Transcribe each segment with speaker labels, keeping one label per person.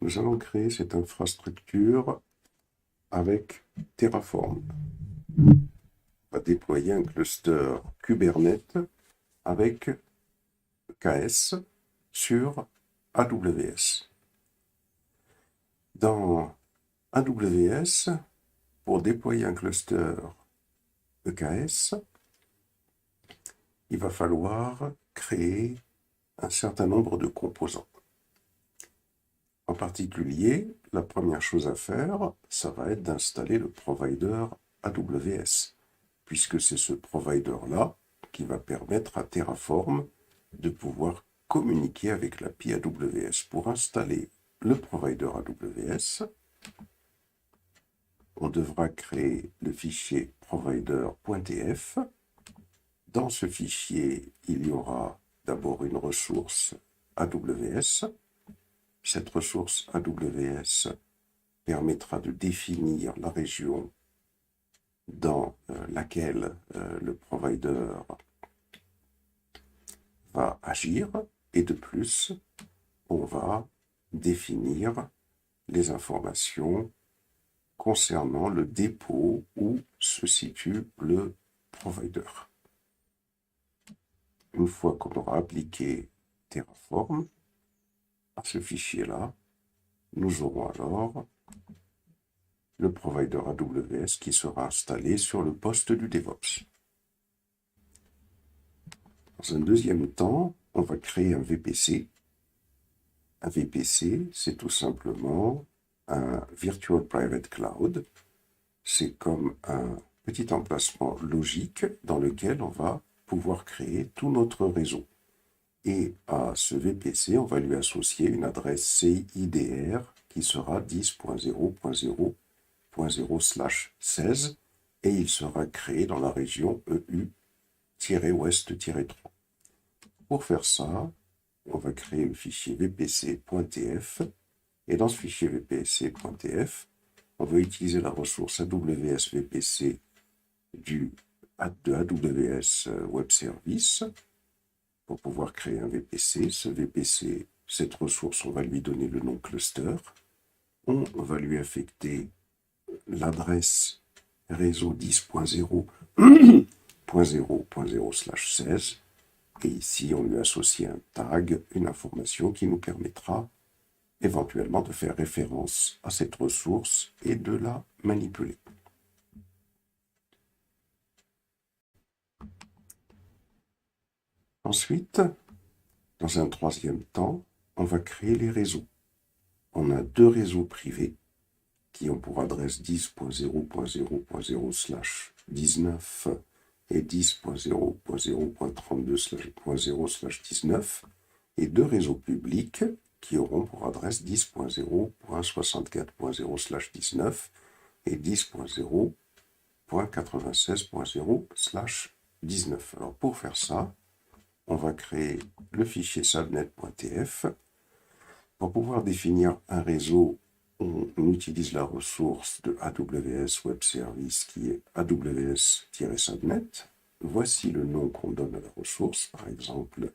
Speaker 1: nous allons créer cette infrastructure avec Terraform. On va déployer un cluster Kubernetes avec EKS sur AWS. Dans AWS, pour déployer un cluster EKS, il va falloir créer un certain nombre de composants. En particulier, la première chose à faire, ça va être d'installer le provider AWS, puisque c'est ce provider-là qui va permettre à Terraform de pouvoir communiquer avec l'API AWS. Pour installer le provider AWS, on devra créer le fichier provider.tf. Dans ce fichier, il y aura d'abord une ressource AWS. Cette ressource AWS permettra de définir la région dans laquelle le provider va agir, et de plus, on va définir les informations concernant le dépôt où se situe le provider. Une fois qu'on aura appliqué Terraform à ce fichier-là, nous aurons alors le provider AWS qui sera installé sur le poste du DevOps. Dans un deuxième temps, on va créer un VPC. Un VPC, c'est tout simplement un Virtual Private Cloud. C'est comme un petit emplacement logique dans lequel on va pouvoir créer tout notre réseau. Et à ce VPC, on va lui associer une adresse CIDR qui sera 10.0.0.0/16 et il sera créé dans la région EU-Ouest-3. Pour faire ça, on va créer le fichier vpc.tf et dans ce fichier vpc.tf, on va utiliser la ressource AWS VPC de AWS Web Service pour pouvoir créer un VPC. Ce VPC, cette ressource, on va lui donner le nom cluster. On va lui affecter l'adresse réseau 10.0.0.0/16 et ici on lui associe un tag, une information qui nous permettra éventuellement de faire référence à cette ressource et de la manipuler. Ensuite, dans un troisième temps, on va créer les réseaux. On a deux réseaux privés qui ont pour adresse 10.0.0.0/19 et 10.0.0.32/0/19 et deux réseaux publics qui auront pour adresse 10.0.64.0/19 et 10.0.96.0/19. Alors pour faire ça, on va créer le fichier subnet.tf. Pour pouvoir définir un réseau, on utilise la ressource de AWS Web Service qui est AWS-subnet. Voici le nom qu'on donne à la ressource. Par exemple,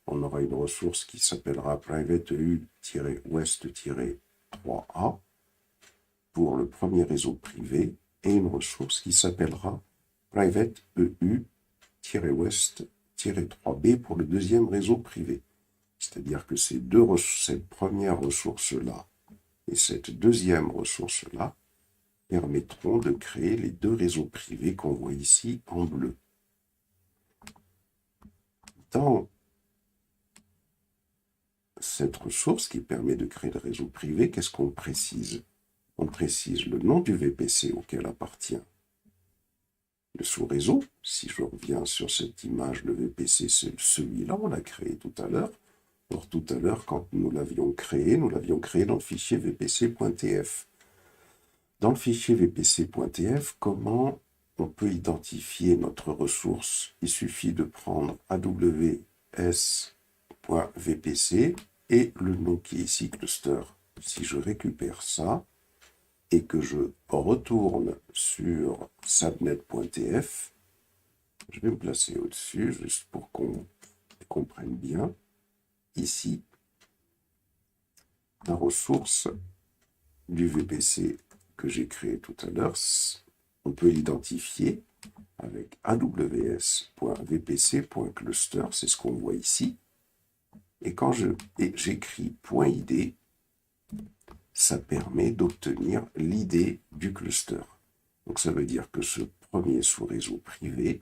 Speaker 1: on aura une ressource qui s'appellera private EU-West-3A pour le premier réseau privé et une ressource qui s'appellera private EU-West-3B pour le deuxième réseau privé. C'est-à-dire que cette première ressource-là et cette deuxième ressource-là permettront de créer les deux réseaux privés qu'on voit ici en bleu. Dans cette ressource qui permet de créer le réseau privé, qu'est-ce qu'on précise? On précise le nom du VPC auquel appartient le sous-réseau. Si je reviens sur cette image, le VPC, c'est celui-là, on l'a créé tout à l'heure. Or, tout à l'heure, quand nous l'avions créé dans le fichier vpc.tf. Dans le fichier vpc.tf, comment on peut identifier notre ressource? Il suffit de prendre aws.vpc et le nom qui est ici, cluster. Si je récupère ça et que je retourne sur subnet.tf, je vais me placer au-dessus, juste pour qu'on comprenne bien. Ici, la ressource du VPC que j'ai créé tout à l'heure. On peut l'identifier avec aws.vpc.cluster, c'est ce qu'on voit ici. Et quand j'écris .id, ça permet d'obtenir l'id du cluster. Donc ça veut dire que ce premier sous-réseau privé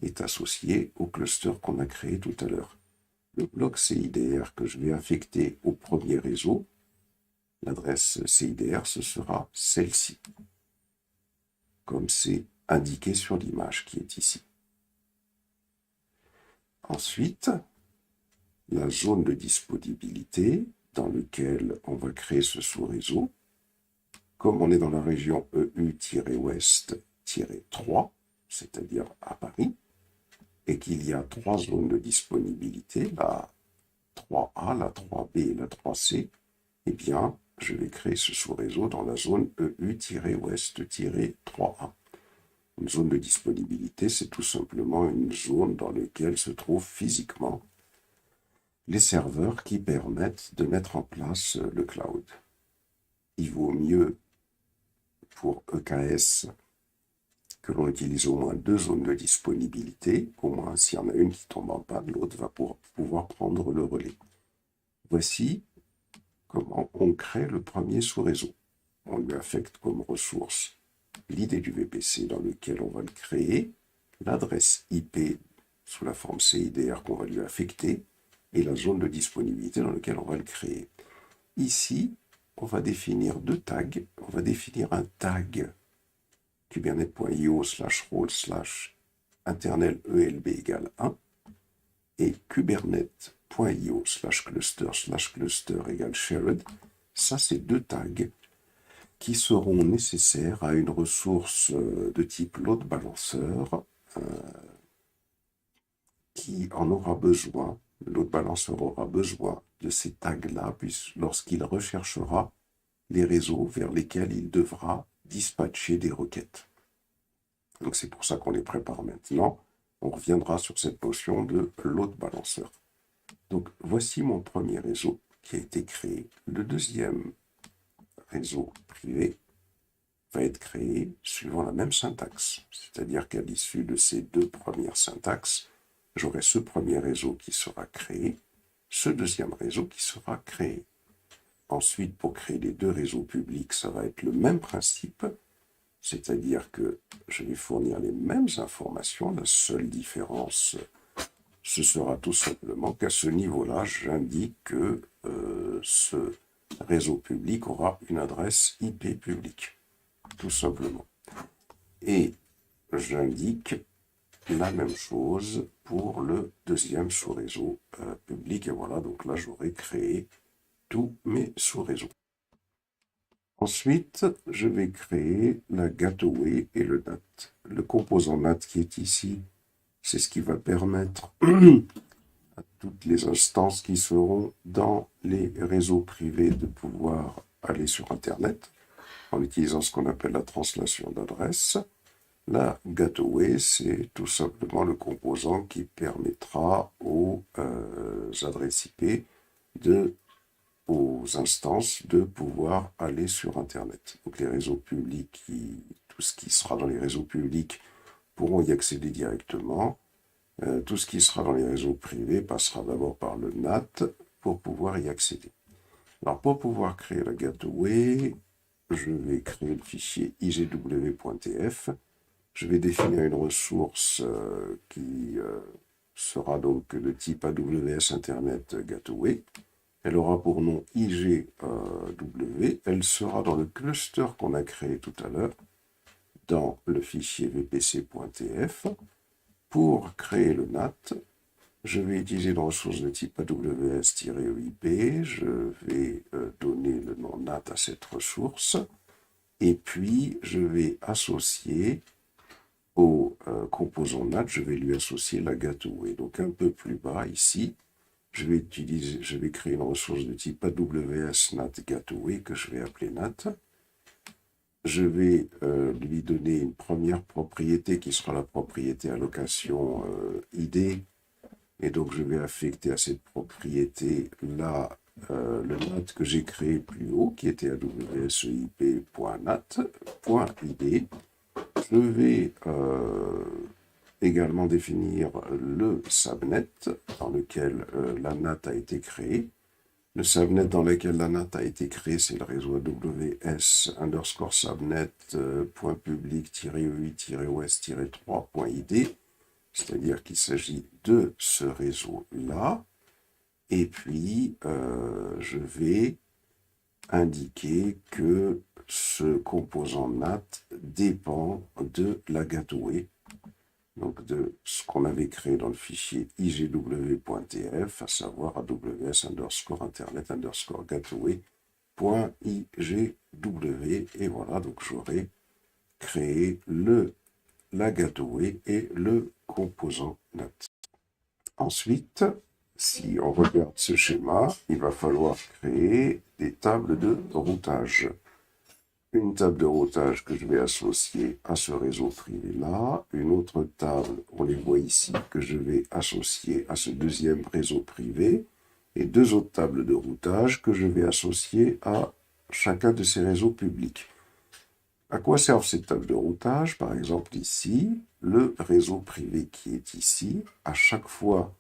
Speaker 1: est associé au cluster qu'on a créé tout à l'heure. Le bloc CIDR que je vais affecter au premier réseau, l'adresse CIDR, ce sera celle-ci, comme c'est indiqué sur l'image qui est ici. Ensuite, la zone de disponibilité dans laquelle on va créer ce sous-réseau. Comme on est dans la région EU-Ouest-3, c'est-à-dire à Paris, et qu'il y a 3 zones de disponibilité, la 3A, la 3B et la 3C, eh bien, je vais créer ce sous-réseau dans la zone EU-Ouest-3A. Une zone de disponibilité, c'est tout simplement une zone dans laquelle se trouvent physiquement les serveurs qui permettent de mettre en place le cloud. Il vaut mieux pour EKS que l'on utilise au moins 2 zones de disponibilité, au moins s'il y en a une qui tombe en panne, l'autre va pouvoir prendre le relais. Voici comment on crée le premier sous-réseau. On lui affecte comme ressource l'idée du VPC dans lequel on va le créer, l'adresse IP sous la forme CIDR qu'on va lui affecter, et la zone de disponibilité dans laquelle on va le créer. Ici, on va définir 2 tags. On va définir un tag kubernetes.io/role/internal ELB égale 1 et kubernetes.io/cluster/cluster égale shared. Ça, c'est 2 tags qui seront nécessaires à une ressource de type load balancer qui en aura besoin. Le load balancer aura besoin de ces tags-là lorsqu'il recherchera les réseaux vers lesquels il devra dispatcher des requêtes. Donc c'est pour ça qu'on les prépare maintenant. On reviendra sur cette notion de load balancer. Donc voici mon premier réseau qui a été créé. Le deuxième réseau privé va être créé suivant la même syntaxe. C'est-à-dire qu'à l'issue de ces 2 premières syntaxes, j'aurai ce premier réseau qui sera créé, ce deuxième réseau qui sera créé. Ensuite, pour créer les 2 réseaux publics, ça va être le même principe, c'est-à-dire que je vais fournir les mêmes informations. La seule différence, ce sera tout simplement qu'à ce niveau-là, j'indique que ce réseau public aura une adresse IP publique, tout simplement. Et j'indique la même chose pour le deuxième sous-réseau public. Et voilà, donc là, j'aurai créé tous mes sous-réseaux. Ensuite, je vais créer la gateway et le NAT. Le composant NAT qui est ici, c'est ce qui va permettre à toutes les instances qui seront dans les réseaux privés de pouvoir aller sur Internet en utilisant ce qu'on appelle la translation d'adresse. La gateway, c'est tout simplement le composant qui permettra aux adresses IP aux instances de pouvoir aller sur Internet. Donc les réseaux publics, tout ce qui sera dans les réseaux publics pourront y accéder directement. Tout ce qui sera dans les réseaux privés passera d'abord par le NAT pour pouvoir y accéder. Alors pour pouvoir créer la gateway, je vais créer le fichier igw.tf. Je vais définir une ressource qui sera donc de type AWS Internet Gateway. Elle aura pour nom IGW. Elle sera dans le cluster qu'on a créé tout à l'heure, dans le fichier vpc.tf. Pour créer le NAT, je vais utiliser une ressource de type AWS-EIP. Je vais donner le nom NAT à cette ressource. Et puis, je vais associer au composant NAT, je vais lui associer la gateway. Donc, un peu plus bas, ici, je vais créer une ressource de type AWS NAT Gateway que je vais appeler NAT. Je vais lui donner une première propriété qui sera la propriété allocation ID. Et donc, je vais affecter à cette propriété la le NAT que j'ai créé plus haut, qui était awseip.nat.id. Je vais également définir le subnet dans lequel la NAT a été créée. Le subnet dans lequel la NAT a été créée, c'est le réseau aws_subnet.public-eu-ouest-3.id, c'est-à-dire qu'il s'agit de ce réseau-là. Et puis, je vais indiquer que ce composant NAT dépend de la gateway, donc de ce qu'on avait créé dans le fichier igw.tf, à savoir aws_internet_gateway.igw. Et voilà, donc j'aurai créé la gateway et le composant NAT. Ensuite, si on regarde ce schéma, il va falloir créer des tables de routage. Une table de routage que je vais associer à ce réseau privé-là, une autre table, on les voit ici, que je vais associer à ce deuxième réseau privé, et deux autres tables de routage que je vais associer à chacun de ces réseaux publics. À quoi servent ces tables de routage? Par exemple ici, le réseau privé qui est ici, à chaque fois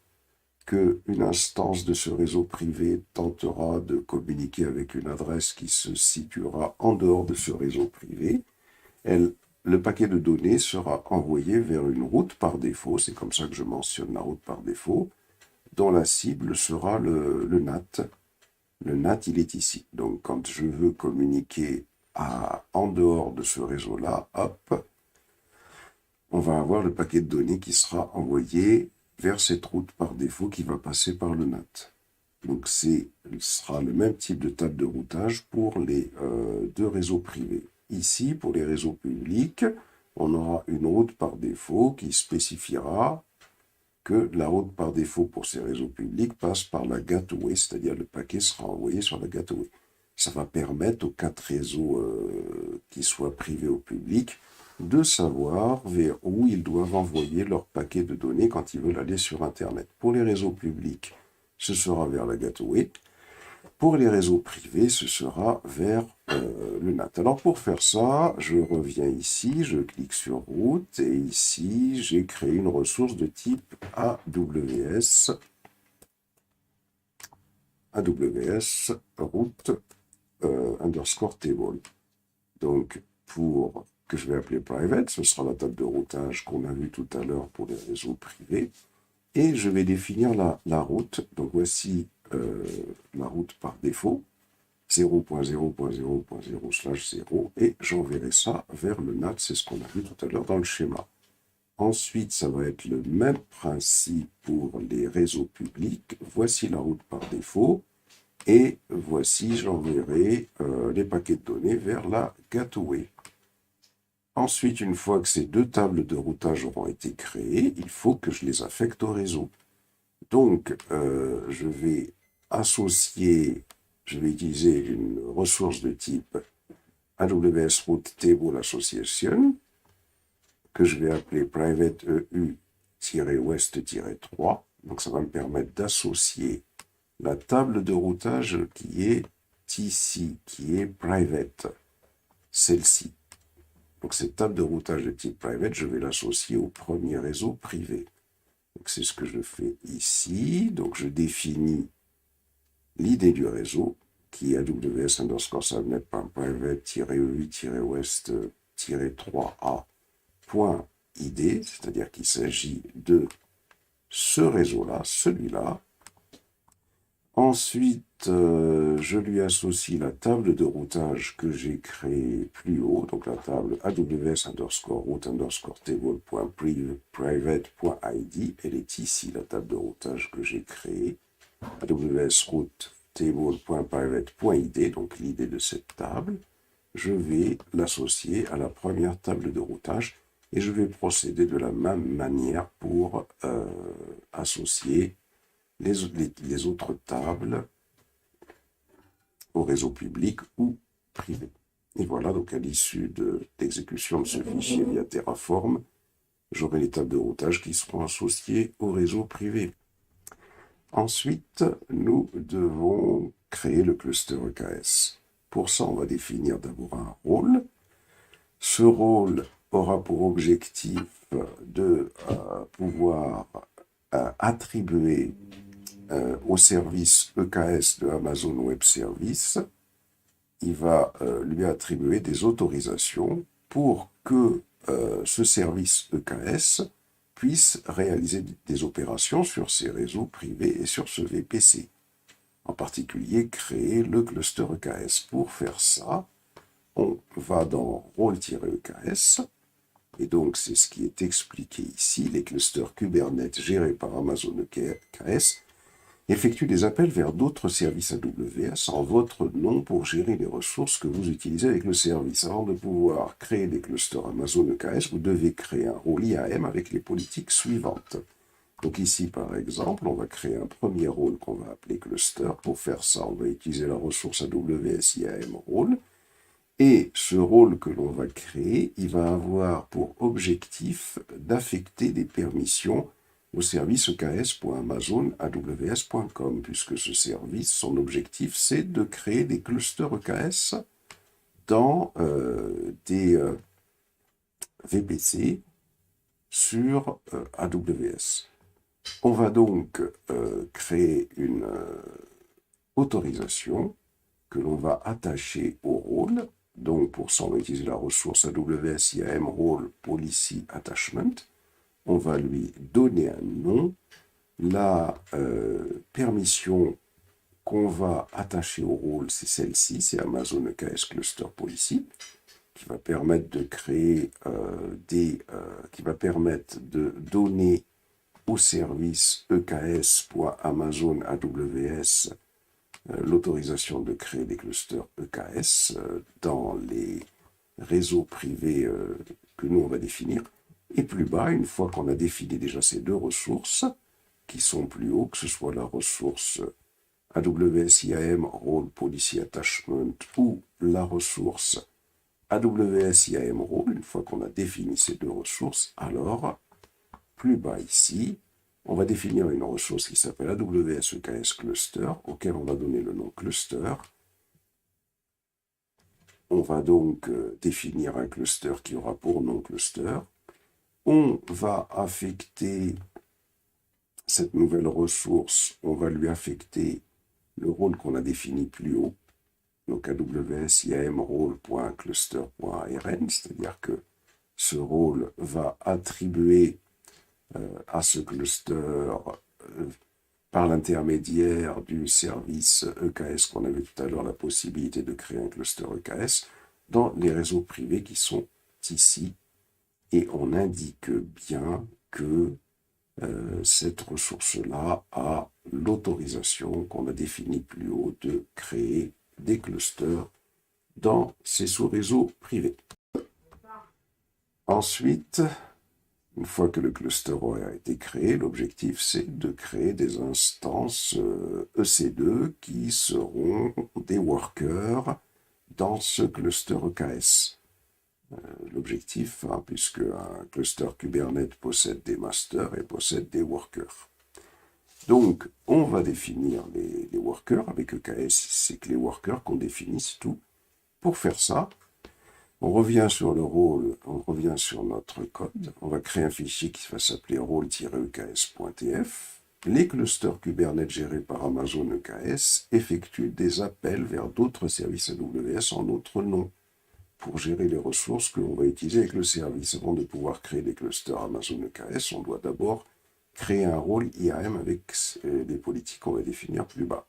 Speaker 1: qu'une instance de ce réseau privé tentera de communiquer avec une adresse qui se situera en dehors de ce réseau privé, le paquet de données sera envoyé vers une route par défaut, c'est comme ça que je mentionne la route par défaut, dont la cible sera le NAT. Le NAT, il est ici. Donc quand je veux communiquer en dehors de ce réseau-là, hop, on va avoir le paquet de données qui sera envoyé vers cette route par défaut qui va passer par le NAT. Donc ce sera le même type de table de routage pour les deux réseaux privés. Ici, pour les réseaux publics, on aura une route par défaut qui spécifiera que la route par défaut pour ces réseaux publics passe par la gateway, c'est-à-dire le paquet sera envoyé sur la gateway. Ça va permettre aux quatre réseaux qui soient privés ou publics de savoir vers où ils doivent envoyer leur paquet de données quand ils veulent aller sur Internet. Pour les réseaux publics, ce sera vers la gateway. Pour les réseaux privés, ce sera vers le NAT. Alors pour faire ça, je reviens ici, je clique sur route, et ici, j'ai créé une ressource de type AWS route underscore table. Donc, pour que je vais appeler private, ce sera la table de routage qu'on a vue tout à l'heure pour les réseaux privés. Et je vais définir la route. Donc, voici la route par défaut, 0.0.0.0/0, et j'enverrai ça vers le NAT. C'est ce qu'on a vu tout à l'heure dans le schéma. Ensuite, ça va être le même principe pour les réseaux publics. Voici la route par défaut. Et voici, j'enverrai les paquets de données vers la gateway. Ensuite, une fois que ces deux tables de routage auront été créées, il faut que je les affecte au réseau. Donc, je vais utiliser une ressource de type AWS Route Table Association, que je vais appeler private EU-west-3. Donc, ça va me permettre d'associer la table de routage qui est ici, qui est private, celle-ci. Donc cette table de routage de type private, je vais l'associer au premier réseau privé. Donc c'est ce que je fais ici. Donc je définis l'idée du réseau, qui est aws_subnet.private-eu-west-3a.id, c'est-à-dire qu'il s'agit de ce réseau-là, celui-là. Ensuite, je lui associe la table de routage que j'ai créée plus haut, donc la table aws_route_table.private.id. Elle est ici, la table de routage que j'ai créée, aws_route_table.private.id, donc l'idée de cette table. Je vais l'associer à la première table de routage et je vais procéder de la même manière pour associer les autres tables au réseau public ou privé. Et voilà, donc à l'issue de l'exécution de ce fichier via Terraform, j'aurai les tables de routage qui seront associées au réseau privé. Ensuite, nous devons créer le cluster EKS. Pour ça, on va définir d'abord un rôle. Ce rôle aura pour objectif de pouvoir attribuer au service EKS de Amazon Web Services, il va lui attribuer des autorisations pour que ce service EKS puisse réaliser des opérations sur ces réseaux privés et sur ce VPC. En particulier, créer le cluster EKS. Pour faire ça, on va dans rôle-EKS, et donc c'est ce qui est expliqué ici. Les clusters Kubernetes gérés par Amazon EKS effectuent des appels vers d'autres services AWS en votre nom pour gérer les ressources que vous utilisez avec le service. Avant de pouvoir créer des clusters Amazon EKS, vous devez créer un rôle IAM avec les politiques suivantes. Donc ici, par exemple, on va créer un premier rôle qu'on va appeler cluster. Pour faire ça, on va utiliser la ressource AWS IAM rôle. Et ce rôle que l'on va créer, il va avoir pour objectif d'affecter des permissions au service EKS.AmazonAWS.com, puisque ce service, son objectif, c'est de créer des clusters EKS dans des VPC sur AWS. On va donc créer une autorisation que l'on va attacher au rôle. Donc pour ça, on va utiliser la ressource AWS IAM Role Policy Attachment. On va lui donner un nom. La permission qu'on va attacher au rôle, c'est celle-ci, c'est Amazon EKS Cluster Policy, qui va permettre de créer qui va permettre de donner au service EKS.AmazonAWS l'autorisation de créer des clusters EKS dans les réseaux privés que nous on va définir. Et plus bas, une fois qu'on a défini déjà ces deux ressources, qui sont plus hauts, que ce soit la ressource AWS IAM Role Policy Attachment ou la ressource AWS IAM Role, une fois qu'on a défini ces deux ressources, alors plus bas ici, on va définir une ressource qui s'appelle AWS EKS Cluster, auquel on va donner le nom cluster. On va donc définir un cluster qui aura pour nom cluster. On va affecter cette nouvelle ressource, on va lui affecter le rôle qu'on a défini plus haut, donc AWS IAM role.cluster.arn, c'est-à-dire que ce rôle va attribuer à ce cluster par l'intermédiaire du service EKS qu'on avait tout à l'heure la possibilité de créer un cluster EKS dans les réseaux privés qui sont ici, et on indique bien que cette ressource-là a l'autorisation qu'on a définie plus haut de créer des clusters dans ces sous-réseaux privés. Ensuite, une fois que le cluster a été créé, l'objectif c'est de créer des instances EC2 qui seront des workers dans ce cluster EKS. L'objectif, puisque un cluster Kubernetes possède des masters et possède des workers. Donc, on va définir les workers avec EKS, c'est que les workers qu'on définisse tout. Pour faire ça, on revient sur le rôle, on revient sur notre code, on va créer un fichier qui va s'appeler rôle-eks.tf. Les clusters Kubernetes gérés par Amazon EKS effectuent des appels vers d'autres services AWS en d'autres noms pour gérer les ressources que l'on va utiliser avec le service. Avant de pouvoir créer des clusters Amazon EKS, on doit d'abord créer un rôle IAM avec des politiques qu'on va définir plus bas.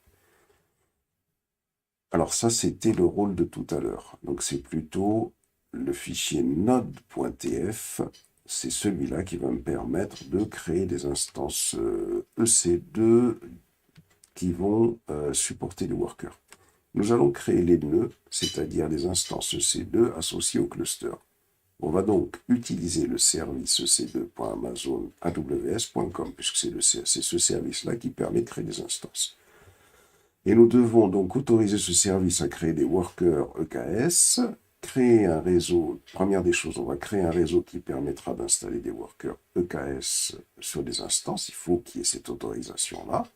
Speaker 1: Alors ça, c'était le rôle de tout à l'heure. Donc c'est plutôt le fichier node.tf, c'est celui-là qui va me permettre de créer des instances EC2 qui vont supporter les workers. Nous allons créer les nœuds, c'est-à-dire les instances EC2 associées au cluster. On va donc utiliser le service ec2.amazonaws.com, puisque c'est ce service-là qui permet de créer des instances. Et nous devons donc autoriser ce service à créer des workers EKS, créer un réseau. Première des choses, on va créer un réseau qui permettra d'installer des workers EKS sur des instances. Il faut qu'il y ait cette autorisation-là.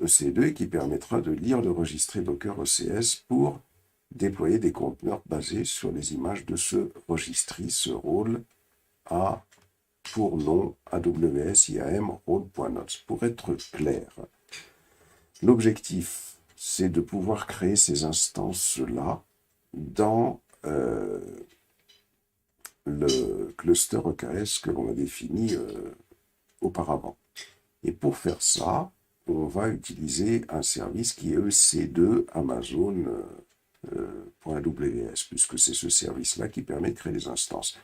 Speaker 1: EC2 et qui permettra de lire le registré Docker ECS pour déployer des conteneurs basés sur les images de ce registry. Ce rôle a pour nom AWS IAM role.notes. Pour être clair, l'objectif, c'est de pouvoir créer ces instances-là dans le cluster EKS que l'on a défini auparavant. Et pour faire ça, on va utiliser un service qui est EC2 Amazon .aws, puisque c'est ce service-là qui permet de créer des instances.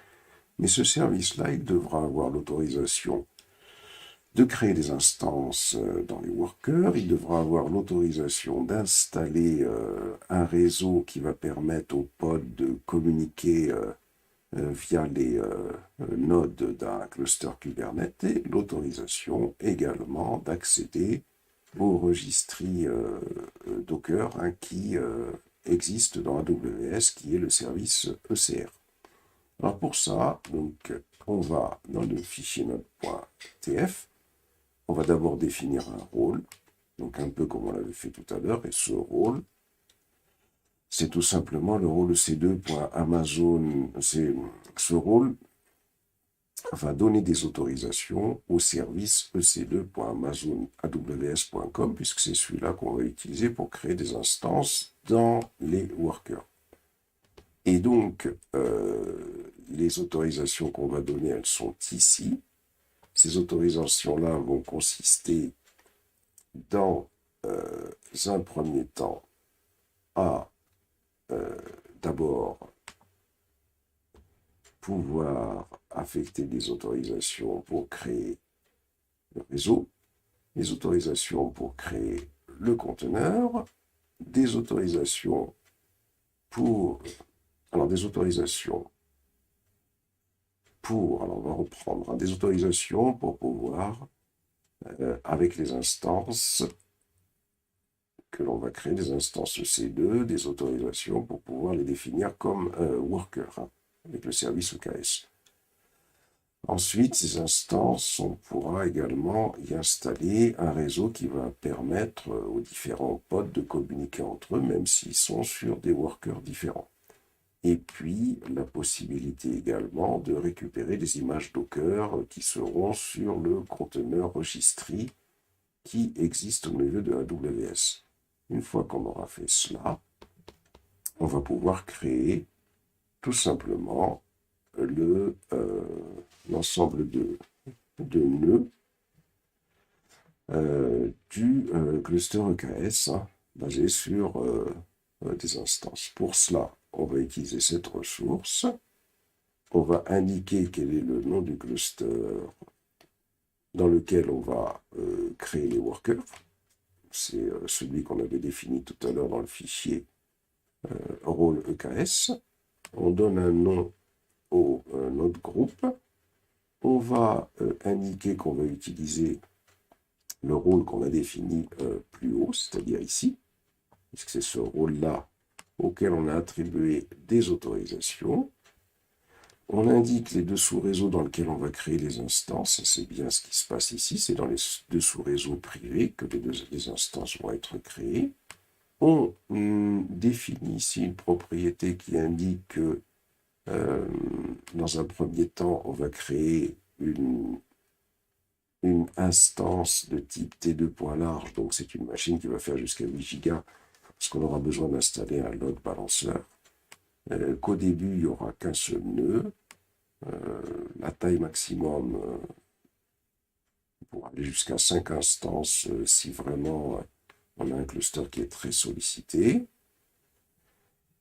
Speaker 1: Mais ce service-là, il devra avoir l'autorisation de créer des instances dans les workers, il devra avoir l'autorisation d'installer un réseau qui va permettre aux pods de communiquer via les nodes d'un cluster Kubernetes et l'autorisation également d'accéder au registry Docker qui existe dans AWS, qui est le service ECR. Alors pour ça, donc, on va dans le fichier node.tf, on va d'abord définir un rôle, donc un peu comme on l'avait fait tout à l'heure, et ce rôle, c'est tout simplement le rôle ec2.amazon. Ce rôle va donner des autorisations au service ec2.amazonaws.com, puisque c'est celui-là qu'on va utiliser pour créer des instances dans les workers. Et donc, les autorisations qu'on va donner, elles sont ici. Ces autorisations-là vont consister dans un premier temps à d'abord pouvoir affecter des autorisations pour créer le réseau, des autorisations pour créer le conteneur, des autorisations pour... Alors, des autorisations pour... Alors, on va reprendre. Des autorisations pour pouvoir, avec les instances que l'on va créer, des instances EC2, des autorisations pour pouvoir les définir comme workers, avec le service EKS. Ensuite, ces instances, on pourra également y installer un réseau qui va permettre aux différents pods de communiquer entre eux, même s'ils sont sur des workers différents. Et puis, la possibilité également de récupérer des images Docker qui seront sur le conteneur registry qui existe au niveau de AWS. Une fois qu'on aura fait cela, on va pouvoir créer tout simplement l'ensemble de nœuds du cluster EKS basé sur des instances. Pour cela, on va utiliser cette ressource. On va indiquer quel est le nom du cluster dans lequel on va créer les workers. C'est celui qu'on avait défini tout à l'heure dans le fichier rôle EKS. On donne un nom au notre groupe. On va indiquer qu'on va utiliser le rôle qu'on a défini plus haut, c'est-à-dire ici, puisque c'est ce rôle-là auquel on a attribué des autorisations. On indique les deux sous-réseaux dans lesquels on va créer les instances. C'est bien ce qui se passe ici. C'est dans les deux sous-réseaux privés que les instances vont être créées. On définit ici une propriété qui indique que dans un premier temps, on va créer une instance de type T2 large. Donc, c'est une machine qui va faire jusqu'à 8 gigas parce qu'on aura besoin d'installer un load balancer. Qu'au début, il n'y aura qu'un seul nœud. La taille maximum pour aller jusqu'à 5 instances si vraiment on a un cluster qui est très sollicité.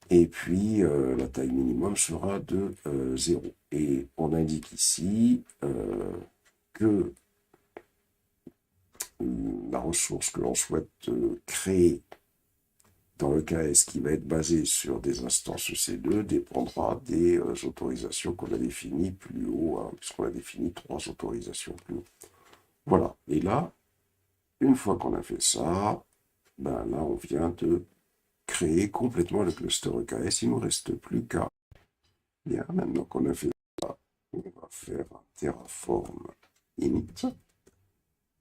Speaker 1: Et puis, la taille minimum sera de 0. Et on indique ici que la ressource que l'on souhaite créer dans le KS qui va être basé sur des instances EC2 dépendra des autorisations qu'on a définies plus haut, puisqu'on a défini 3 autorisations plus haut. Voilà. Et là, une fois qu'on a fait ça, ben là, on vient de créer complètement le cluster EKS. Il ne nous reste plus qu'à... Bien, maintenant qu'on a fait ça, on va faire un Terraform init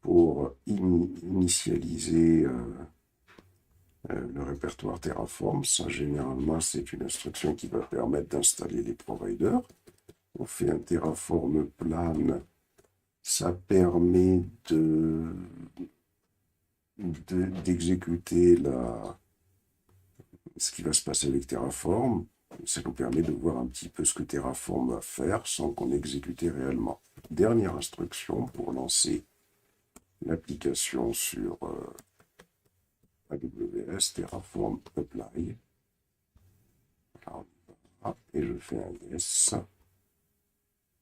Speaker 1: pour initialiser le répertoire Terraform. Ça, généralement, c'est une instruction qui va permettre d'installer les providers. On fait un Terraform plan. Ça permet d'exécuter ce qui va se passer avec Terraform. Ça nous permet de voir un petit peu ce que Terraform va faire sans qu'on exécute réellement. Dernière instruction pour lancer l'application sur AWS, Terraform Apply. Et je fais un yes.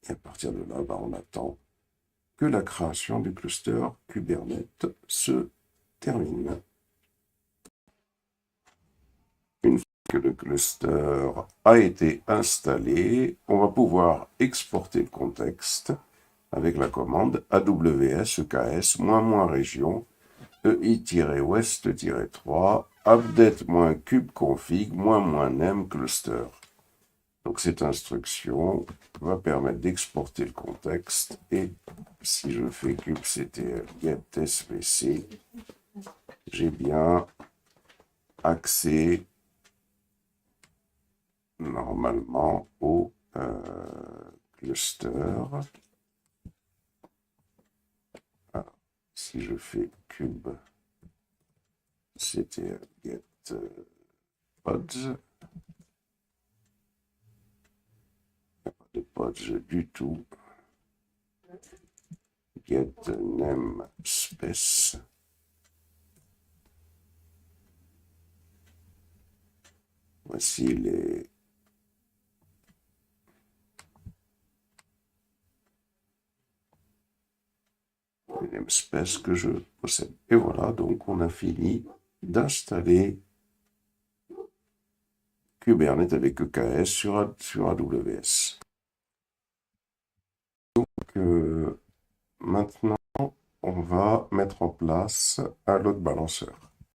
Speaker 1: Et à partir de là, on attend que la création du cluster Kubernetes se termine. Une fois que le cluster a été installé, on va pouvoir exporter le contexte avec la commande AWS EKS --région EI-West-3 update-kubeconfig --name cluster. Donc cette instruction va permettre d'exporter le contexte et si je fais kubectl get svc, j'ai bien accès normalement au cluster. Alors, si je fais kubectl get pods, de pods du tout. Get namespace. Voici les namespaces que je possède. Et voilà, donc on a fini d'installer Kubernetes avec EKS sur AWS. Donc maintenant, on va mettre en place un load balancer.